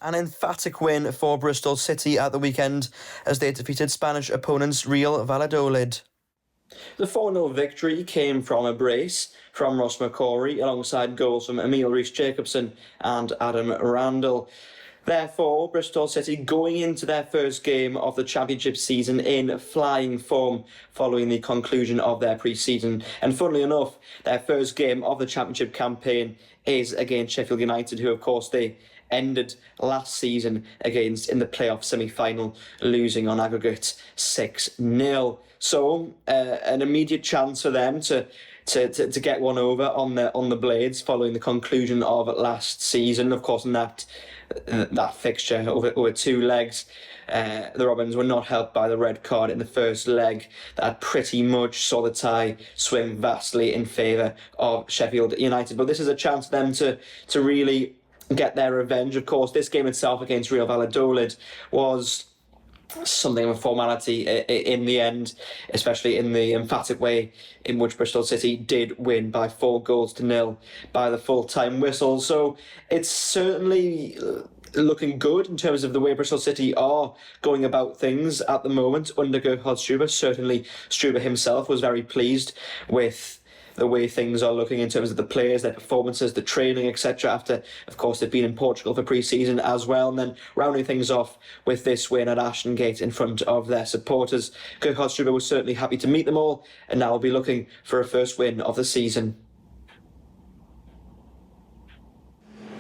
An emphatic win for Bristol City at the weekend as they defeated Spanish opponents Real Valladolid. The 4-0 victory came from a brace from Ross McCrory alongside goals from Emil Rees-Jacobson and Adam Randall. Therefore, Bristol City going into their first game of the Championship season in flying form following the conclusion of their pre-season. And funnily enough, their first game of the Championship campaign is against Sheffield United, who of course they ended last season against in the playoff semi-final, losing on aggregate 6-0. So an immediate chance for them to get one over on the Blades following the conclusion of last season. Of course, in that fixture over two legs, the Robins were not helped by the red card in the first leg. That pretty much saw the tie swing vastly in favour of Sheffield United. But this is a chance for them to really get their revenge. Of course, this game itself against Real Valladolid was something of a formality in the end, especially in the emphatic way in which Bristol City did win by 4-0 by the full-time whistle. So it's certainly looking good in terms of the way Bristol City are going about things at the moment under Gerhard Struber. Certainly Struber himself was very pleased with the way things are looking in terms of the players, their performances, the training, etc. After, of course, they've been in Portugal for pre-season as well. And then rounding things off with this win at Ashton Gate in front of their supporters. Gerhard Struber was certainly happy to meet them all and now will be looking for a first win of the season.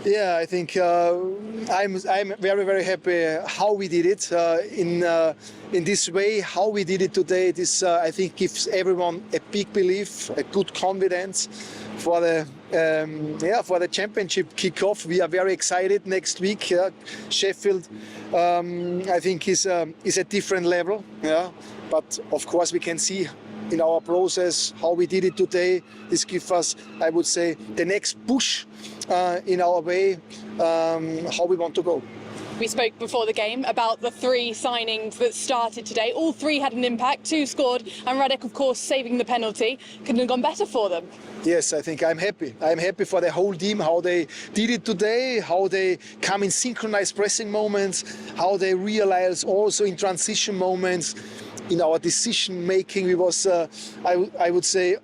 Yeah, I think I'm very, very happy how we did it in this way. How we did it today, this I think gives everyone a big belief, a good confidence for the championship kickoff. We are very excited next week. Sheffield, I think is a different level. Yeah, but of course we can see in our process how we did it today. This gives us, I would say, the next push in our way, how we want to go. We spoke before the game about the three signings that started today. All three had an impact, two scored, and Radek, of course, saving the penalty. Couldn't have gone better for them. Yes, I think I'm happy. I'm happy for the whole team, how they did it today, how they come in synchronized pressing moments, how they realize also in transition moments. In our decision making, we was, I would say,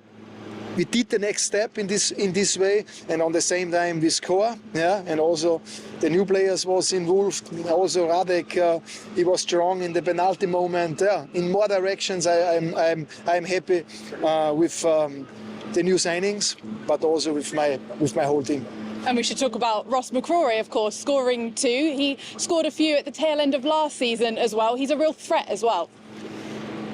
we did the next step in this way, and on the same time we score. Yeah, and also the new players was involved. Also Radek, he was strong in the penalty moment. Yeah, in more directions, I'm happy with the new signings, but also with my whole team. And we should talk about Ross McCrory, of course, scoring two. He scored a few at the tail end of last season as well. He's a real threat as well.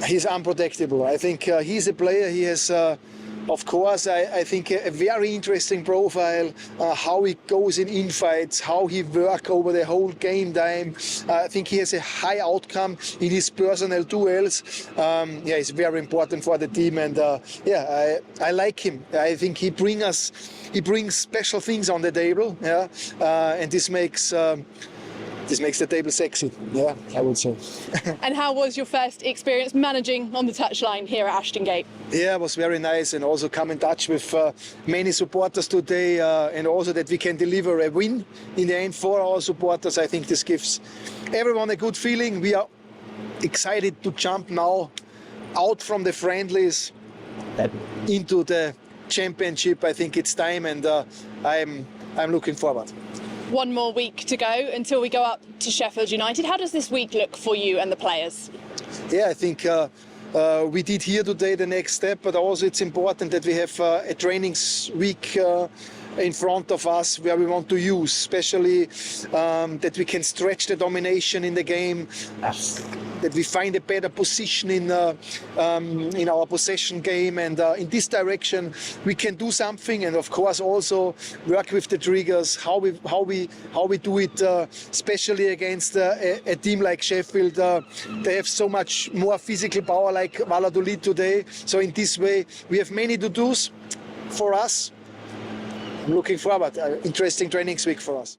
He's unpredictable. I think he's a player. He has, of course, I think a very interesting profile. How he goes in fights, how he works over the whole game time. I think he has a high outcome in his personal duels. Yeah, it's very important for the team, and I like him. I think he brings special things on the table. Yeah, and this makes the table sexy, yeah, I would say. And how was your first experience managing on the touchline here at Ashton Gate? Yeah, it was very nice, and also come in touch with many supporters today, and also that we can deliver a win in the end for our supporters. I think this gives everyone a good feeling. We are excited to jump now out from the friendlies into the championship. I think it's time, and I'm looking forward. One more week to go until we go up to Sheffield United. How does this week look for you and the players? Yeah, I think we did here today the next step, but also it's important that we have a training week in front of us where we want to use, especially that we can stretch the domination in the game, that we find a better position in our possession game, and in this direction we can do something, and of course also work with the triggers, how we do it, especially against a team like Sheffield. They have so much more physical power like Valladolid today, so in this way we have many to-dos for us. I'm looking forward. Interesting training week for us.